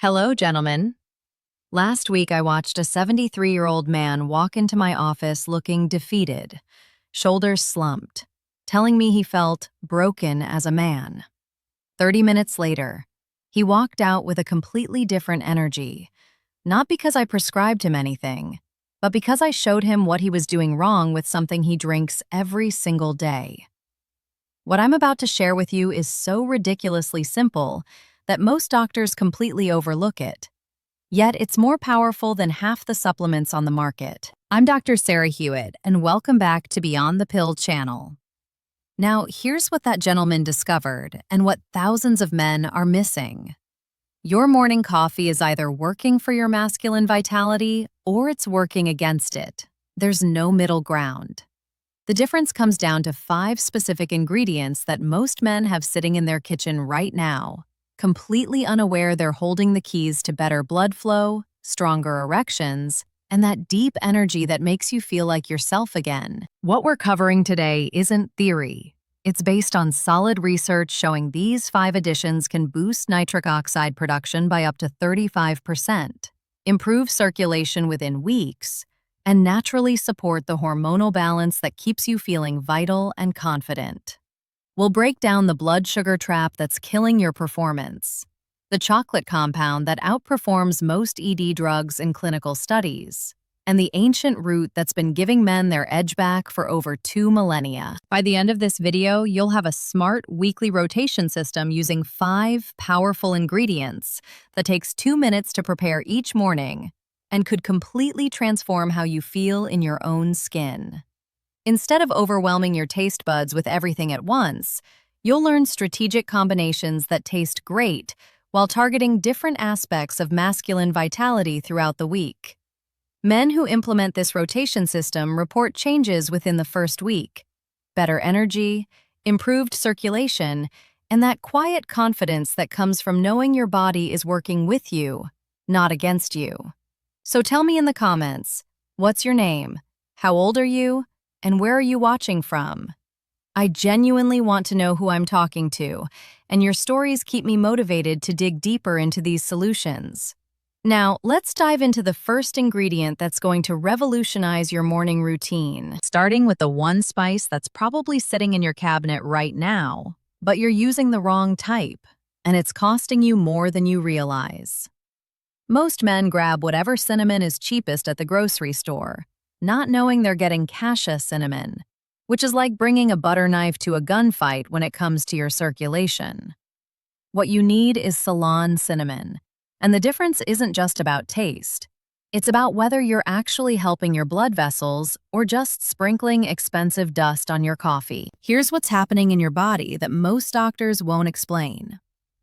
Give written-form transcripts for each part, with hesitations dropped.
Hello, gentlemen. Last week I watched a 73-year-old man walk into my office looking defeated, shoulders slumped, telling me he felt broken as a man. 30 minutes later, he walked out with a completely different energy, not because I prescribed him anything, but because I showed him what he was doing wrong with something he drinks every single day. What I'm about to share with you is so ridiculously simple that most doctors completely overlook it. Yet it's more powerful than half the supplements on the market. I'm Dr. Sarah Hewitt, and welcome back to Beyond the Pill channel. Now, here's what that gentleman discovered and what thousands of men are missing. Your morning coffee is either working for your masculine vitality or it's working against it. There's no middle ground. The difference comes down to 5 specific ingredients that most men have sitting in their kitchen right now, completely unaware they're holding the keys to better blood flow, stronger erections, and that deep energy that makes you feel like yourself again. What we're covering today isn't theory. It's based on solid research showing these 5 additions can boost nitric oxide production by up to 35%, improve circulation within weeks, and naturally support the hormonal balance that keeps you feeling vital and confident. We'll break down the blood sugar trap that's killing your performance, the chocolate compound that outperforms most ED drugs in clinical studies, and the ancient root that's been giving men their edge back for over 2 millennia. By the end of this video, you'll have a smart weekly rotation system using 5 powerful ingredients that takes 2 minutes to prepare each morning and could completely transform how you feel in your own skin. Instead of overwhelming your taste buds with everything at once, you'll learn strategic combinations that taste great while targeting different aspects of masculine vitality throughout the week. Men who implement this rotation system report changes within the first week: better energy, improved circulation, and that quiet confidence that comes from knowing your body is working with you, not against you. So tell me in the comments, what's your name? How old are you? And where are you watching from? I genuinely want to know who I'm talking to, and your stories keep me motivated to dig deeper into these solutions. Now, let's dive into the first ingredient that's going to revolutionize your morning routine, starting with the one spice that's probably sitting in your cabinet right now, but you're using the wrong type, and it's costing you more than you realize. Most men grab whatever cinnamon is cheapest at the grocery store, not knowing they're getting cassia cinnamon, which is like bringing a butter knife to a gunfight when it comes to your circulation. What you need is Ceylon cinnamon, and the difference isn't just about taste. It's about whether you're actually helping your blood vessels or just sprinkling expensive dust on your coffee. Here's what's happening in your body that most doctors won't explain.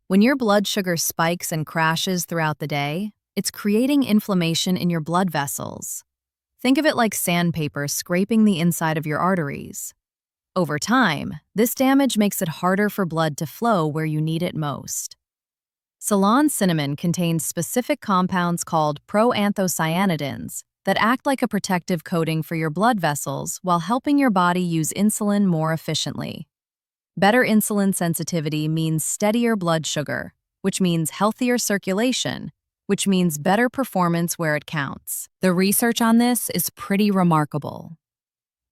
When your blood sugar spikes and crashes throughout the day, it's creating inflammation in your blood vessels. Think of it like sandpaper scraping the inside of your arteries. Over time, this damage makes it harder for blood to flow where you need it most. Ceylon cinnamon contains specific compounds called proanthocyanidins that act like a protective coating for your blood vessels while helping your body use insulin more efficiently. Better insulin sensitivity means steadier blood sugar, which means healthier circulation, which means better performance where it counts. The research on this is pretty remarkable.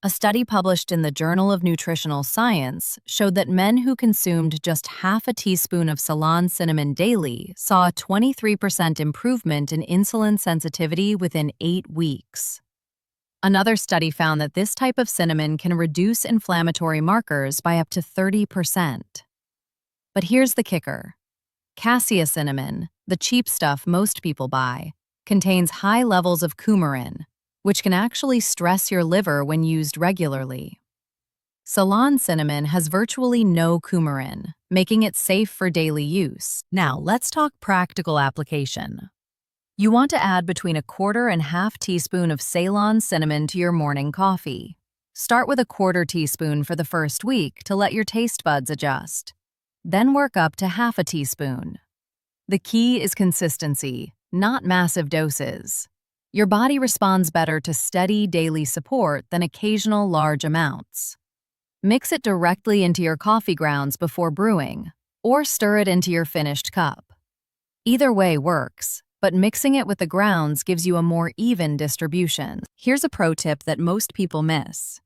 A study published in the Journal of Nutritional Science showed that men who consumed just half a teaspoon of Ceylon cinnamon daily saw a 23% improvement in insulin sensitivity within 8 weeks. Another study found that this type of cinnamon can reduce inflammatory markers by up to 30%. But here's the kicker. Cassia cinnamon, the cheap stuff most people buy, contains high levels of coumarin, which can actually stress your liver when used regularly. Ceylon cinnamon has virtually no coumarin, making it safe for daily use. Now, let's talk practical application. You want to add between 1/4 and 1/2 teaspoon of Ceylon cinnamon to your morning coffee. Start with 1/4 teaspoon for the first week to let your taste buds adjust. Then work up to 1/2 teaspoon. The key is consistency, not massive doses. Your body responds better to steady daily support than occasional large amounts. Mix it directly into your coffee grounds before brewing, or stir it into your finished cup. Either way works, but mixing it with the grounds gives you a more even distribution. Here's a pro tip that most people miss.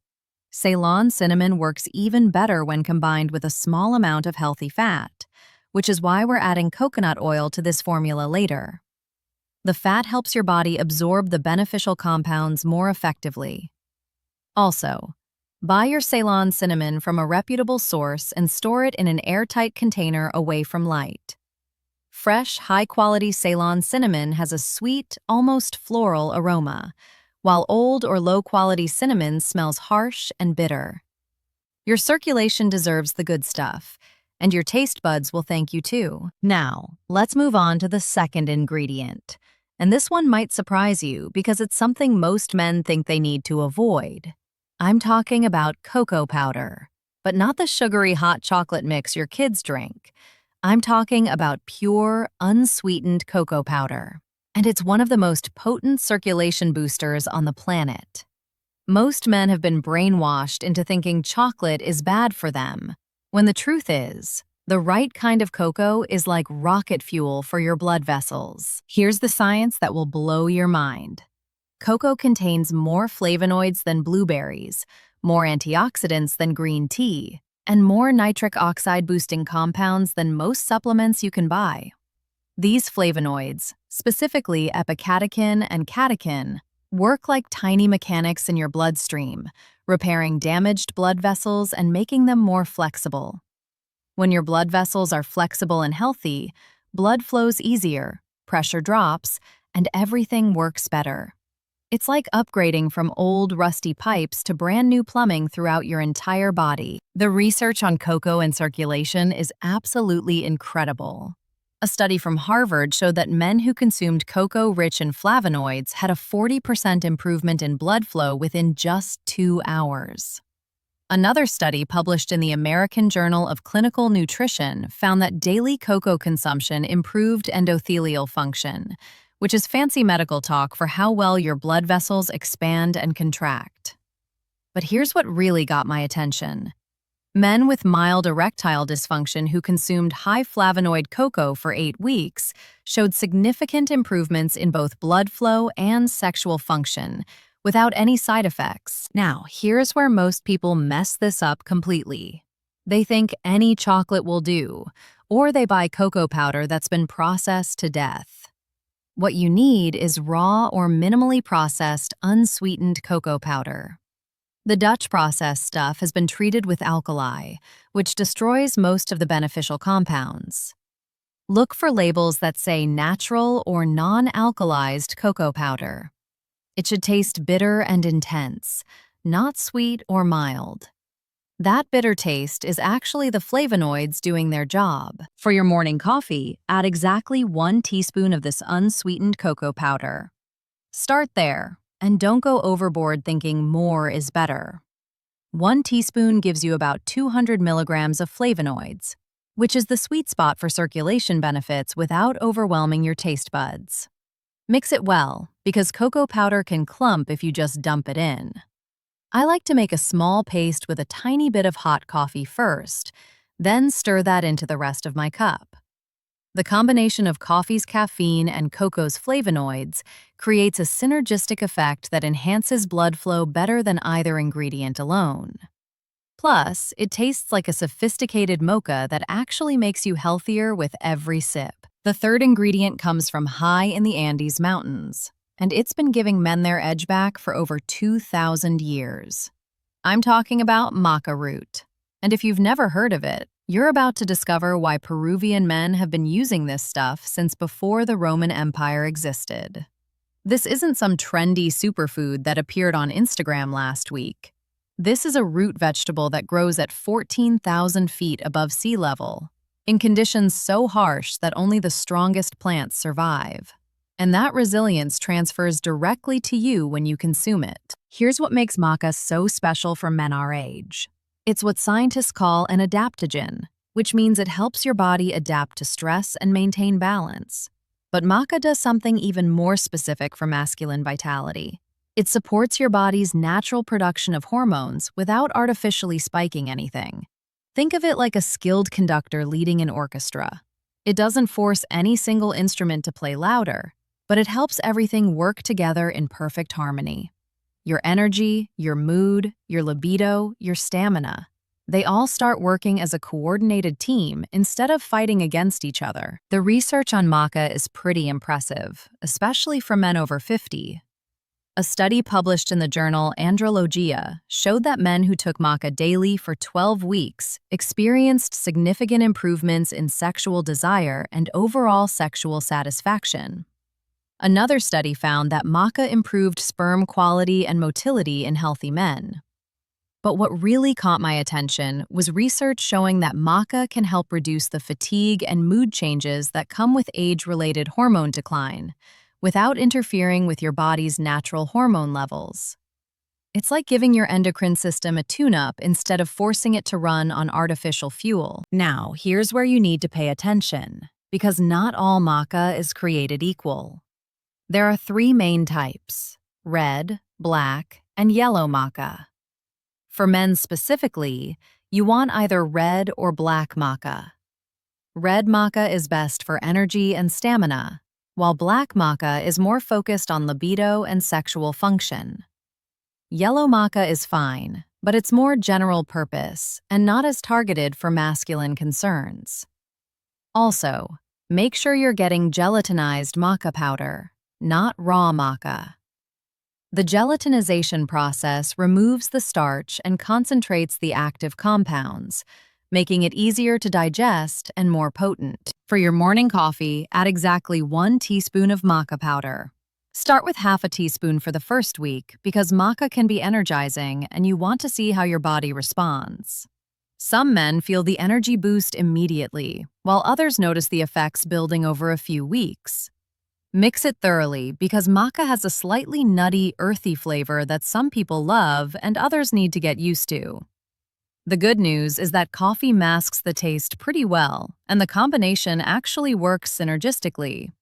Ceylon cinnamon works even better when combined with a small amount of healthy fat, which is why we're adding coconut oil to this formula later. The fat helps your body absorb the beneficial compounds more effectively. Also, buy your Ceylon cinnamon from a reputable source and store it in an airtight container away from light. Fresh, high-quality Ceylon cinnamon has a sweet, almost floral aroma, while old or low-quality cinnamon smells harsh and bitter. Your circulation deserves the good stuff, and your taste buds will thank you too. Now, let's move on to the second ingredient. And this one might surprise you because it's something most men think they need to avoid. I'm talking about cocoa powder, but not the sugary hot chocolate mix your kids drink. I'm talking about pure, unsweetened cocoa powder. And it's one of the most potent circulation boosters on the planet. Most men have been brainwashed into thinking chocolate is bad for them, when the truth is, the right kind of cocoa is like rocket fuel for your blood vessels. Here's the science that will blow your mind. Cocoa contains more flavonoids than blueberries, more antioxidants than green tea, and more nitric oxide-boosting compounds than most supplements you can buy. These flavonoids, specifically epicatechin and catechin, work like tiny mechanics in your bloodstream, repairing damaged blood vessels and making them more flexible. When your blood vessels are flexible and healthy, blood flows easier, pressure drops, and everything works better. It's like upgrading from old, rusty pipes to brand new plumbing throughout your entire body. The research on cocoa and circulation is absolutely incredible. A study from Harvard showed that men who consumed cocoa rich in flavonoids had a 40% improvement in blood flow within just 2 hours. Another study published in the American Journal of Clinical Nutrition found that daily cocoa consumption improved endothelial function, which is fancy medical talk for how well your blood vessels expand and contract. But here's what really got my attention. Men with mild erectile dysfunction who consumed high flavonoid cocoa for 8 weeks showed significant improvements in both blood flow and sexual function, without any side effects. Now, here's where most people mess this up completely. They think any chocolate will do, or they buy cocoa powder that's been processed to death. What you need is raw or minimally processed, unsweetened cocoa powder. The Dutch processed stuff has been treated with alkali, which destroys most of the beneficial compounds. Look for labels that say natural or non-alkalized cocoa powder. It should taste bitter and intense, not sweet or mild. That bitter taste is actually the flavonoids doing their job. For your morning coffee, add exactly 1 teaspoon of this unsweetened cocoa powder. Start there. And don't go overboard thinking more is better. 1 teaspoon gives you about 200 milligrams of flavonoids, which is the sweet spot for circulation benefits without overwhelming your taste buds. Mix it well, because cocoa powder can clump if you just dump it in. I like to make a small paste with a tiny bit of hot coffee first, then stir that into the rest of my cup. The combination of coffee's caffeine and cocoa's flavonoids creates a synergistic effect that enhances blood flow better than either ingredient alone. Plus, it tastes like a sophisticated mocha that actually makes you healthier with every sip. The third ingredient comes from high in the Andes Mountains, and it's been giving men their edge back for over 2,000 years. I'm talking about maca root. And if you've never heard of it, you're about to discover why Peruvian men have been using this stuff since before the Roman Empire existed. This isn't some trendy superfood that appeared on Instagram last week. This is a root vegetable that grows at 14,000 feet above sea level, in conditions so harsh that only the strongest plants survive. And that resilience transfers directly to you when you consume it. Here's what makes maca so special for men our age. It's what scientists call an adaptogen, which means it helps your body adapt to stress and maintain balance. But maca does something even more specific for masculine vitality. It supports your body's natural production of hormones without artificially spiking anything. Think of it like a skilled conductor leading an orchestra. It doesn't force any single instrument to play louder, but it helps everything work together in perfect harmony. Your energy, your mood, your libido, your stamina. They all start working as a coordinated team instead of fighting against each other. The research on maca is pretty impressive, especially for men over 50. A study published in the journal Andrologia showed that men who took maca daily for 12 weeks experienced significant improvements in sexual desire and overall sexual satisfaction. Another study found that maca improved sperm quality and motility in healthy men. But what really caught my attention was research showing that maca can help reduce the fatigue and mood changes that come with age-related hormone decline, without interfering with your body's natural hormone levels. It's like giving your endocrine system a tune-up instead of forcing it to run on artificial fuel. Now, here's where you need to pay attention, because not all maca is created equal. There are 3 main types: red, black, and yellow maca. For men specifically, you want either red or black maca. Red maca is best for energy and stamina, while black maca is more focused on libido and sexual function. Yellow maca is fine, but it's more general purpose and not as targeted for masculine concerns. Also, make sure you're getting gelatinized maca powder, not raw maca. The gelatinization process removes the starch and concentrates the active compounds, making it easier to digest and more potent. For your morning coffee, add exactly 1 teaspoon of maca powder. Start with half a teaspoon for the first week because maca can be energizing and you want to see how your body responds. Some men feel the energy boost immediately, while others notice the effects building over a few weeks. Mix it thoroughly because maca has a slightly nutty, earthy flavor that some people love and others need to get used to. The good news is that coffee masks the taste pretty well, and the combination actually works synergistically.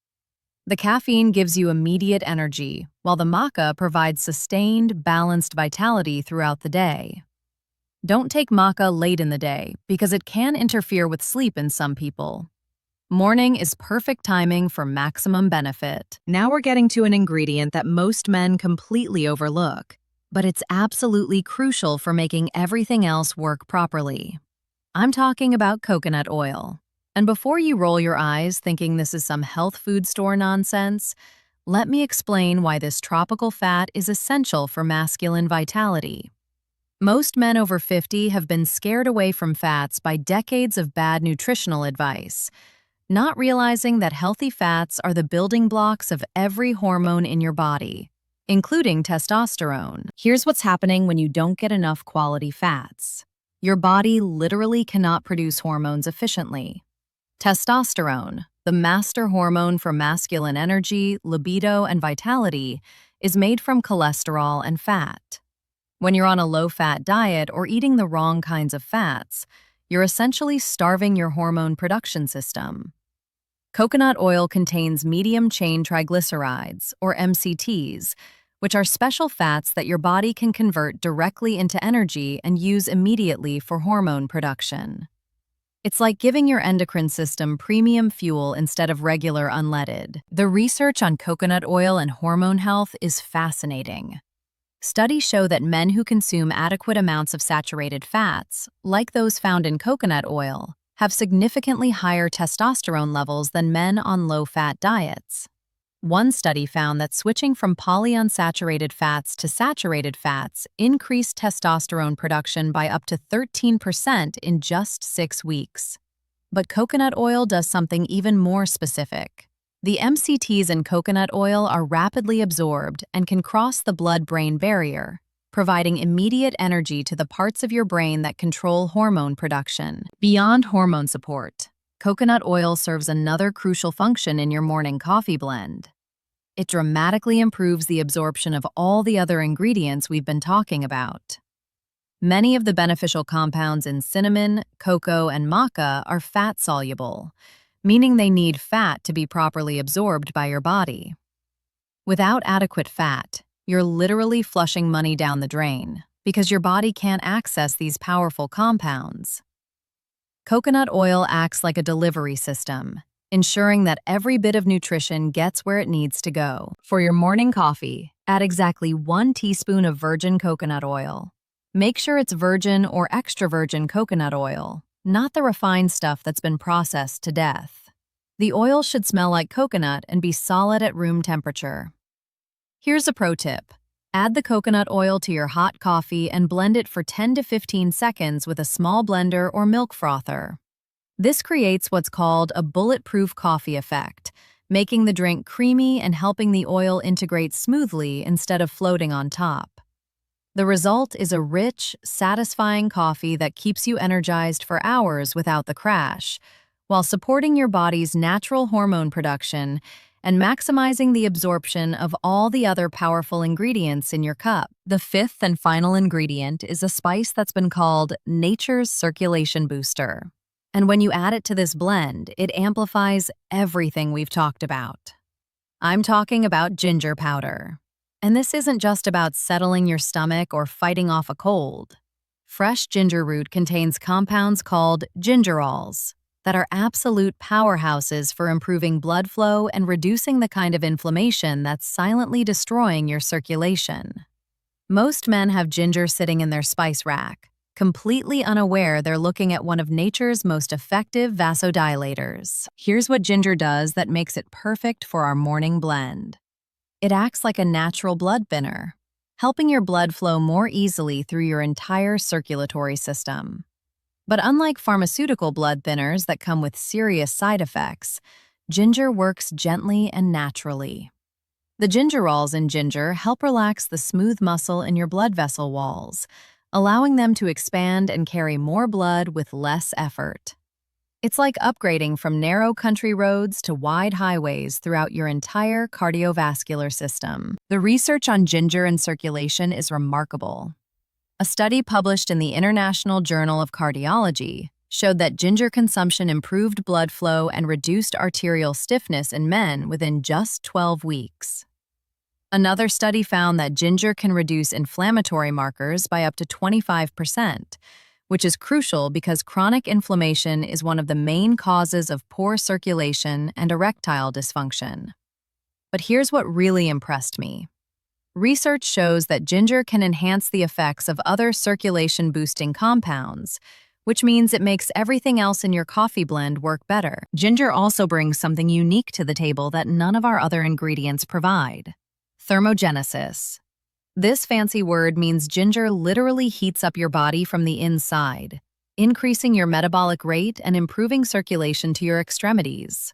The caffeine gives you immediate energy, while the maca provides sustained, balanced vitality throughout the day. Don't take maca late in the day because it can interfere with sleep in some people. Morning is perfect timing for maximum benefit. Now we're getting to an ingredient that most men completely overlook, but it's absolutely crucial for making everything else work properly. I'm talking about coconut oil. And before you roll your eyes thinking this is some health food store nonsense, let me explain why this tropical fat is essential for masculine vitality. Most men over 50 have been scared away from fats by decades of bad nutritional advice, not realizing that healthy fats are the building blocks of every hormone in your body, including testosterone. Here's what's happening when you don't get enough quality fats. Your body literally cannot produce hormones efficiently. Testosterone, the master hormone for masculine energy, libido, and vitality, is made from cholesterol and fat. When you're on a low-fat diet or eating the wrong kinds of fats, you're essentially starving your hormone production system. Coconut oil contains medium-chain triglycerides, or MCTs, which are special fats that your body can convert directly into energy and use immediately for hormone production. It's like giving your endocrine system premium fuel instead of regular unleaded. The research on coconut oil and hormone health is fascinating. Studies show that men who consume adequate amounts of saturated fats, like those found in coconut oil, have significantly higher testosterone levels than men on low-fat diets. One study found that switching from polyunsaturated fats to saturated fats increased testosterone production by up to 13% in just 6 weeks. But coconut oil does something even more specific. The MCTs in coconut oil are rapidly absorbed and can cross the blood-brain barrier, providing immediate energy to the parts of your brain that control hormone production. Beyond hormone support, coconut oil serves another crucial function in your morning coffee blend. It dramatically improves the absorption of all the other ingredients we've been talking about. Many of the beneficial compounds in cinnamon, cocoa, and maca are fat-soluble, meaning they need fat to be properly absorbed by your body. Without adequate fat, you're literally flushing money down the drain because your body can't access these powerful compounds. Coconut oil acts like a delivery system, ensuring that every bit of nutrition gets where it needs to go. For your morning coffee, add exactly 1 teaspoon of virgin coconut oil. Make sure it's virgin or extra virgin coconut oil, not the refined stuff that's been processed to death. The oil should smell like coconut and be solid at room temperature. Here's a pro tip. Add the coconut oil to your hot coffee and blend it for 10 to 15 seconds with a small blender or milk frother. This creates what's called a bulletproof coffee effect, making the drink creamy and helping the oil integrate smoothly instead of floating on top. The result is a rich, satisfying coffee that keeps you energized for hours without the crash, while supporting your body's natural hormone production and maximizing the absorption of all the other powerful ingredients in your cup. The fifth and final ingredient is a spice that's been called nature's circulation booster. And when you add it to this blend, it amplifies everything we've talked about. I'm talking about ginger powder. And this isn't just about settling your stomach or fighting off a cold. Fresh ginger root contains compounds called gingerols that are absolute powerhouses for improving blood flow and reducing the kind of inflammation that's silently destroying your circulation. Most men have ginger sitting in their spice rack, completely unaware they're looking at one of nature's most effective vasodilators. Here's what ginger does that makes it perfect for our morning blend. It acts like a natural blood thinner, helping your blood flow more easily through your entire circulatory system. But unlike pharmaceutical blood thinners that come with serious side effects, ginger works gently and naturally. The gingerols in ginger help relax the smooth muscle in your blood vessel walls, allowing them to expand and carry more blood with less effort. It's like upgrading from narrow country roads to wide highways throughout your entire cardiovascular system. The research on ginger and circulation is remarkable. A study published in the International Journal of Cardiology showed that ginger consumption improved blood flow and reduced arterial stiffness in men within just 12 weeks. Another study found that ginger can reduce inflammatory markers by up to 25%, which is crucial because chronic inflammation is one of the main causes of poor circulation and erectile dysfunction. But here's what really impressed me. Research shows that ginger can enhance the effects of other circulation-boosting compounds, which means it makes everything else in your coffee blend work better. Ginger also brings something unique to the table that none of our other ingredients provide: thermogenesis. This fancy word means ginger literally heats up your body from the inside, increasing your metabolic rate and improving circulation to your extremities.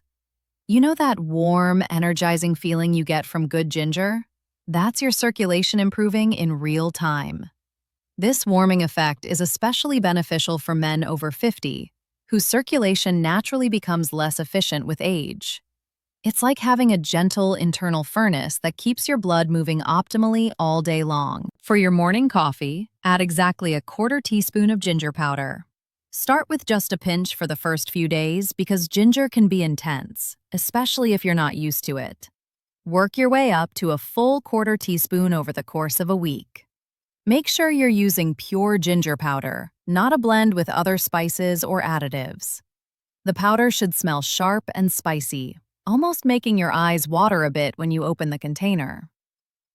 You know that warm, energizing feeling you get from good ginger? That's your circulation improving in real time. This warming effect is especially beneficial for men over 50, whose circulation naturally becomes less efficient with age. It's like having a gentle internal furnace that keeps your blood moving optimally all day long. For your morning coffee, add exactly a 1/4 teaspoon of ginger powder. Start with just a pinch for the first few days because ginger can be intense, especially if you're not used to it. Work your way up to a full 1/4 teaspoon over the course of a week. Make sure you're using pure ginger powder, not a blend with other spices or additives. The powder should smell sharp and spicy, almost making your eyes water a bit when you open the container.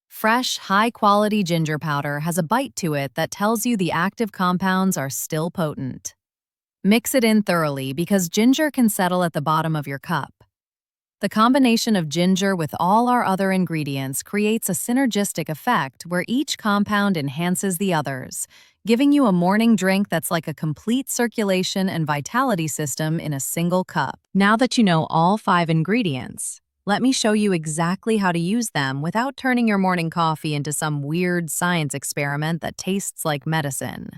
Fresh, high-quality ginger powder has a bite to it that tells you the active compounds are still potent. Mix it in thoroughly because ginger can settle at the bottom of your cup. The combination of ginger with all our other ingredients creates a synergistic effect where each compound enhances the others, giving you a morning drink that's like a complete circulation and vitality system in a single cup. Now that you know all 5 ingredients, let me show you exactly how to use them without turning your morning coffee into some weird science experiment that tastes like medicine.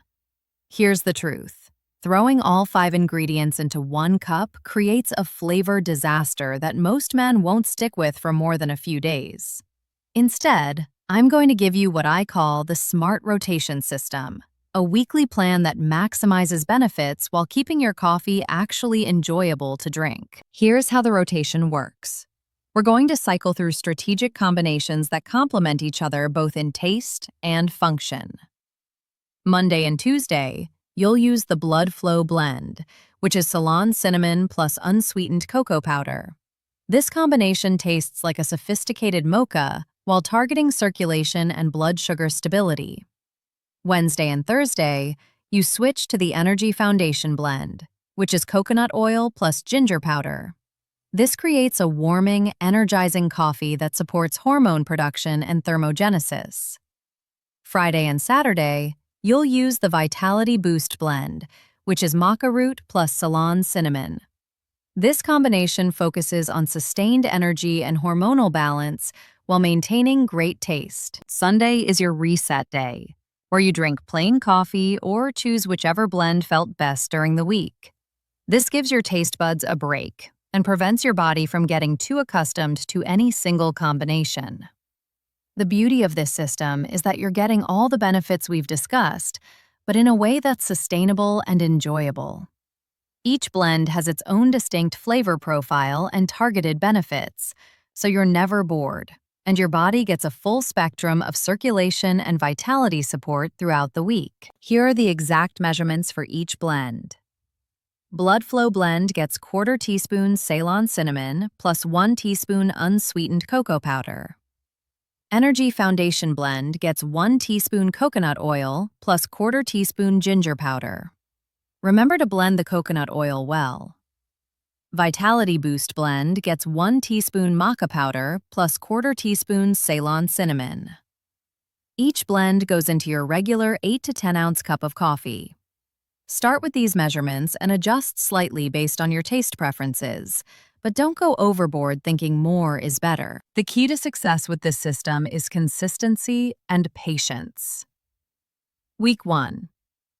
Here's the truth. Throwing all 5 ingredients into 1 cup creates a flavor disaster that most men won't stick with for more than a few days. Instead, I'm going to give you what I call the smart rotation system, a weekly plan that maximizes benefits while keeping your coffee actually enjoyable to drink. Here's how the rotation works. We're going to cycle through strategic combinations that complement each other both in taste and function. Monday and Tuesday, you'll use the Blood Flow Blend, which is Ceylon cinnamon plus unsweetened cocoa powder. This combination tastes like a sophisticated mocha while targeting circulation and blood sugar stability. Wednesday and Thursday, you switch to the Energy Foundation Blend, which is coconut oil plus ginger powder. This creates a warming, energizing coffee that supports hormone production and thermogenesis. Friday and Saturday, you'll use the Vitality Boost Blend, which is maca root plus Ceylon cinnamon. This combination focuses on sustained energy and hormonal balance while maintaining great taste. Sunday is your reset day, where you drink plain coffee or choose whichever blend felt best during the week. This gives your taste buds a break and prevents your body from getting too accustomed to any single combination. The beauty of this system is that you're getting all the benefits we've discussed, but in a way that's sustainable and enjoyable. Each blend has its own distinct flavor profile and targeted benefits, so you're never bored, and your body gets a full spectrum of circulation and vitality support throughout the week. Here are the exact measurements for each blend. Blood Flow Blend gets 1/4 teaspoon Ceylon cinnamon plus 1 teaspoon unsweetened cocoa powder. Energy Foundation Blend gets 1 teaspoon coconut oil plus 1/4 teaspoon ginger powder. Remember to blend the coconut oil well. Vitality Boost Blend gets 1 teaspoon maca powder plus 1/4 teaspoon Ceylon cinnamon. Each blend goes into your regular 8 to 10 ounce cup of coffee. Start with these measurements and adjust slightly based on your taste preferences, but don't go overboard thinking more is better. The key to success with this system is consistency and patience. Week 1.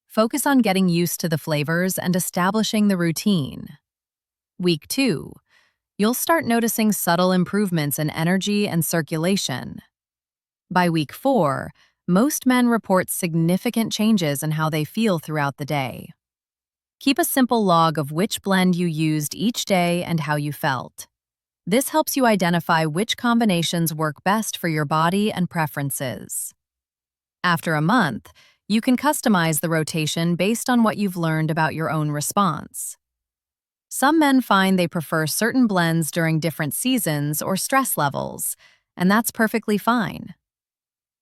Focus on getting used to the flavors and establishing the routine. Week 2. You'll start noticing subtle improvements in energy and circulation. By week 4, most men report significant changes in how they feel throughout the day. Keep a simple log of which blend you used each day and how you felt. This helps you identify which combinations work best for your body and preferences. After a month, you can customize the rotation based on what you've learned about your own response. Some men find they prefer certain blends during different seasons or stress levels, and that's perfectly fine.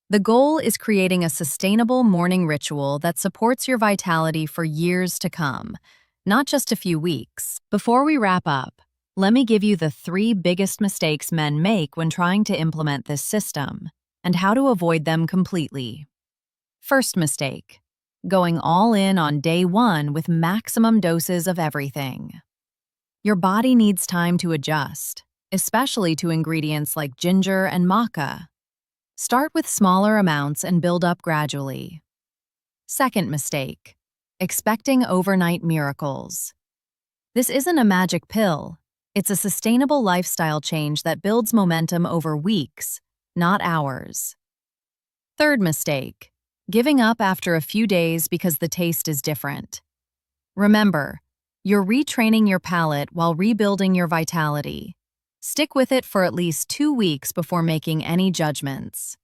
The goal is creating a sustainable morning ritual that supports your vitality for years to come, not just a few weeks. Before we wrap up, let me give you the 3 biggest mistakes men make when trying to implement this system, and how to avoid them completely. First mistake: going all in on day 1 with maximum doses of everything. Your body needs time to adjust, especially to ingredients like ginger and maca. Start with smaller amounts and build up gradually. Second mistake: expecting overnight miracles. This isn't a magic pill. It's a sustainable lifestyle change that builds momentum over weeks, not hours. Third mistake: giving up after a few days because the taste is different. Remember, you're retraining your palate while rebuilding your vitality. Stick with it for at least 2 weeks before making any judgments.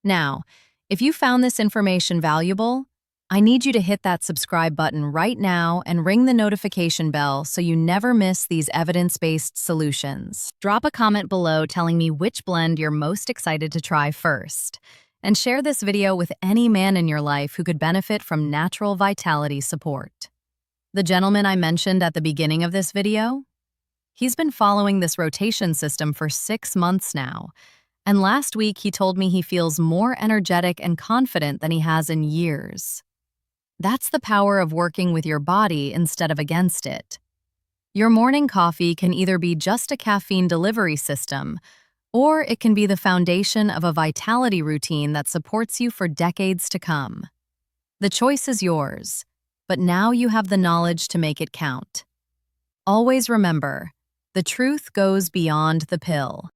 Now, if you found this information valuable, I need you to hit that subscribe button right now and ring the notification bell so you never miss these evidence-based solutions. Drop a comment below telling me which blend you're most excited to try first, and share this video with any man in your life who could benefit from natural vitality support. The gentleman I mentioned at the beginning of this video? He's been following this rotation system for 6 months now, and last week he told me he feels more energetic and confident than he has in years. That's the power of working with your body instead of against it. Your morning coffee can either be just a caffeine delivery system, or it can be the foundation of a vitality routine that supports you for decades to come. The choice is yours, but now you have the knowledge to make it count. Always remember, the truth goes beyond the pill.